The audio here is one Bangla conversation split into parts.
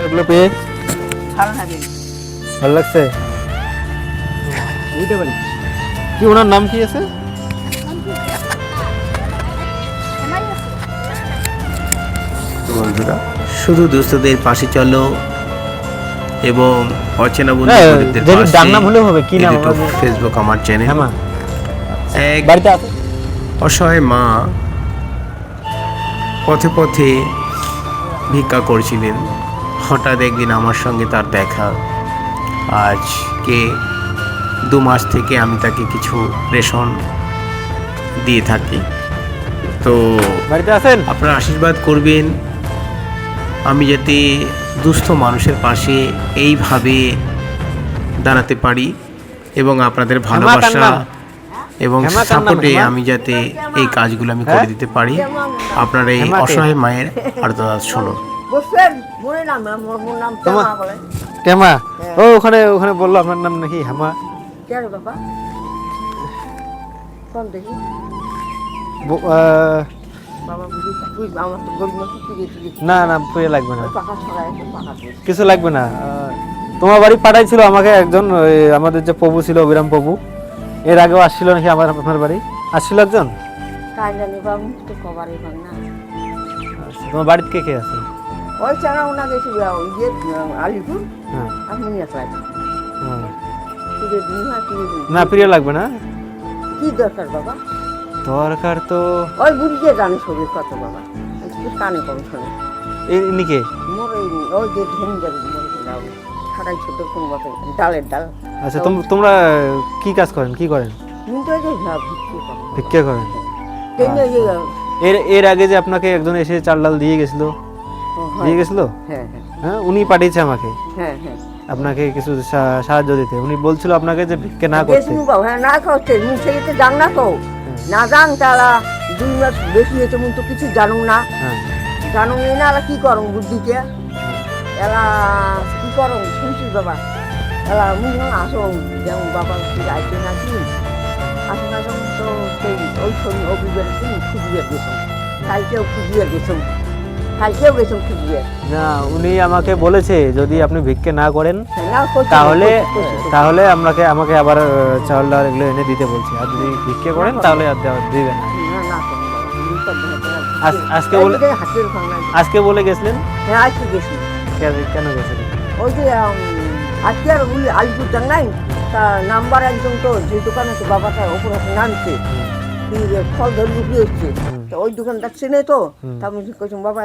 এগুলো পেয়ে ভালো লাগে। ভালো লাগছে। বুঝতে পারি কি ওনার নাম কি আছে? বন্ধুরা, শুধু দুস্থদের পাশে চলো এবং অচেনা বন্ধু হ্যাঁ, গরিবদের যদি পাশে। ডাক নাম হলেও হবে, কি নাম ইউটিউব আমাদের? ফেসবুক আমার চ্যানেল। হ্যাঁ মা, এক বাড়িতে আছে? অসহায় মা পথে পথে ভিক্ষা করছিলেন। হঠাৎ একদিন আমার সঙ্গে তার দেখা। আজকে 2 মাস থেকে আমি তাকে কিছু রেশন দিয়ে থাকি। তো বাড়িতে আছেন? আপনারা আশীর্বাদ করবেন আমি যাতে দুস্থ মানুষের পাশে এইভাবে দাঁড়াতে পারি এবং আপনাদের ভালোবাসা নাম? এবং হেমা কার নাম? সাপোর্টে হেমা? আমি যাতে এই কাজগুলো আমি হ্যাঁ? করে দিতে পারি। আপনার এই হেমাকে? অসহায় মায়ের আর্তনাদ শুনুন। বসবেন, মনে নাম মোর নাম তোমার তেমা বলে। কেমা? হ্যাঁ। ও ওখানে ওখানে বললো আপনার নাম নাকি হেমা? কে রে বাবা? কোন দেখি? বাবা বুঝি তুই আমার তো গরিব মানুষ, তুই দেখি না না পুড়ে লাগবে না, ওই পাখা ছড়ায় একটা পাখা তুই। কিছু লাগবে না। তোমার বাড়ি পাঠাইছিল আমাকে একজন, ওই আমাদের যে প্রভু ছিল অবিরাম প্রভু, এর আগেও আসছিল নাকি আপনার বাড়ি? আসছিল একজন? কাজ জানি বাবু তো কবারই পান না। আচ্ছা, তোমার বাড়িতে কে কে আছে? ওই চারা ওনা গেছি ইয়ে আলিপুর হ্যাঁ আর মুনিয়া ক্লাস। হ্যাঁ। তুই দিন হয় তুই না প্রিয় লাগবে না, কি দরকার বাবা? দরকার তো ওই বুড়িকে জানে শরীর কত বাবা, একটু কানে কম শোনে। ইনিকে। মোর ওই যে ধন যাবে মোর যাও খাটাই ছোট কোন মতো ডালের ডাল। আচ্ছা তোমরা কি কাজ করেন, কি করেন? কিন্তু ওই যে ভিক্ষে করো। ভিক্ষা করেন? কিন্তু ওই যে এর আগে যে আপনাকে একজন এসে চাল ডাল দিয়ে গেছিল, দিয়ে গেছিল? হ্যাঁ হ্যাঁ হ্যাঁ, উনি পাঠিয়েছে আমাকে হ্যাঁ হ্যাঁ আপনাকে কিছু সাহায্য দিতে। উনি বলছিল আপনাকে যে ভিক্ষা না করতে। বেশি বাবা, হ্যাঁ না খাচ্ছে মুখ থেকে তো জান না তো, না জান তারা 2 মাস বেশি হয়েছে মুখ তো কিছু জানুন না, হ্যাঁ জানুন না এলা কি করুন বুদ্ধিকে, এলা কি করুন শুনছিস বাবা, এলা মুখ আসো যেমন বাবা আসবে না কি আসে না যখন তো সেই ওই ছবি অভিবের দিন খুঁজিয়ে গেছো, কালকেও খুঁজিয়ে গেছো, কালকেও গেছো খুঁজিয়ে। না, উনি আমাকে বলেছে যদি আপনি ভিক্ষা না করেন না তাহলে আমাকে আবার চাউল ডাল এগুলো এনে দিতে বলছে, আর যদি ভিক্ষা করেন তাহলে আর দিবেন না। না না করুন বাবা, আজকে বলে গেছিলেন? হ্যাঁ আজকে গেছি। কেন গেছিলেন? ওই যে আজকে আর বলি আলিপুর যান নাই তা নাম্বার একজন তো যে দোকানে তো বাবাটা ওপর নামছে কি ফল ধরে লুকিয়ে এসছে, তো ওই দোকানটা চেনে তো, তারপর কইছেন বাবা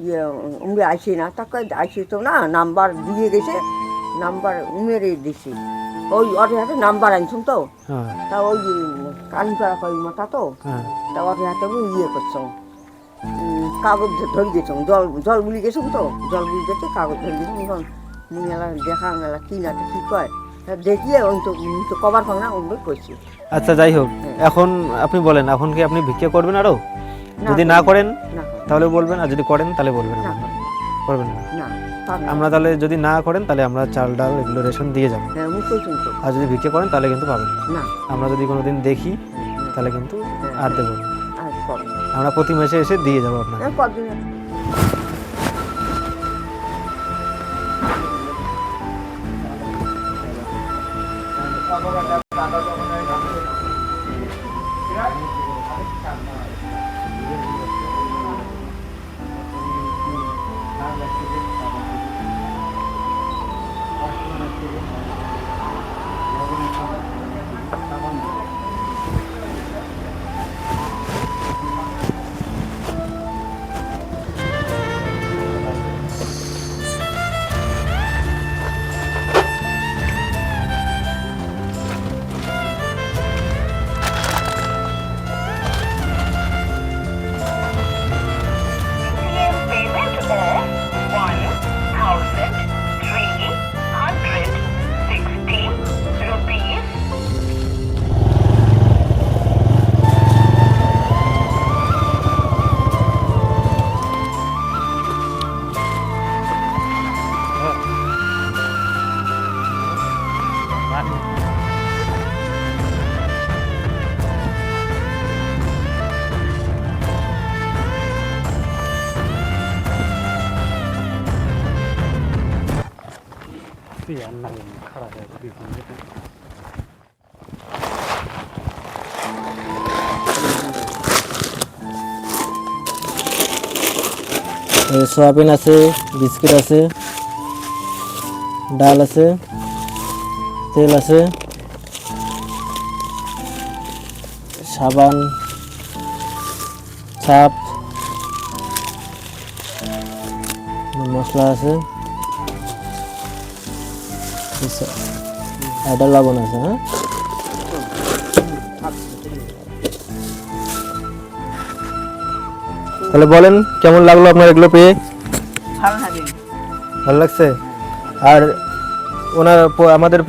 ইয়ে উমরে আসি না, তাকে আসি তো না নাম্বার দিয়ে গেছে, নাম্বার উমেরে দিছি ওই ওর হাতে নাম্বার আনছুন তো, হ্যাঁ তা ওই কালীপাড়া কই মাথা তো, হ্যাঁ তা ওর হাতে ইয়ে করছো কাগজ ধরে গেছো, জল বুলি গেছো তো, জল বুলি যেতে কাগজ ধরে গেছো, মুনিয়ালা দেখা মেলা কি না কি কয় দেখিয়ে ওই তো কবার পাং না ওই করছি। আচ্ছা যাই হোক, এখন আপনি বলেন, এখন কি আপনি ভিক্ষা করবেন আরো? যদি না করেন তাহলে বলবেন, আর যদি করেন তাহলে বলবেন না, করবেন না। আমরা তাহলে যদি না করেন তাহলে আমরা চাল ডাল এগুলো রেশন দিয়ে যাবো, আর যদি ভিক্ষা করেন তাহলে কিন্তু পাবেন না। আমরা যদি কোনোদিন দেখি তাহলে কিন্তু আর দেবো না, আমরা প্রতি মাসে এসে দিয়ে যাবো আপনাকে। সোয়াবিন আছে, বিস্কিট আছে, ডাল আছে, তেল আছে, সাবান, ছাপ, মশলা আছে, এটা লবণ আছে। হ্যাঁ, তাহলে বলেন কেমন লাগলো আপনার এগুলো পেয়ে? ভালো লাগে। ভালো লাগছে। আর আমাদের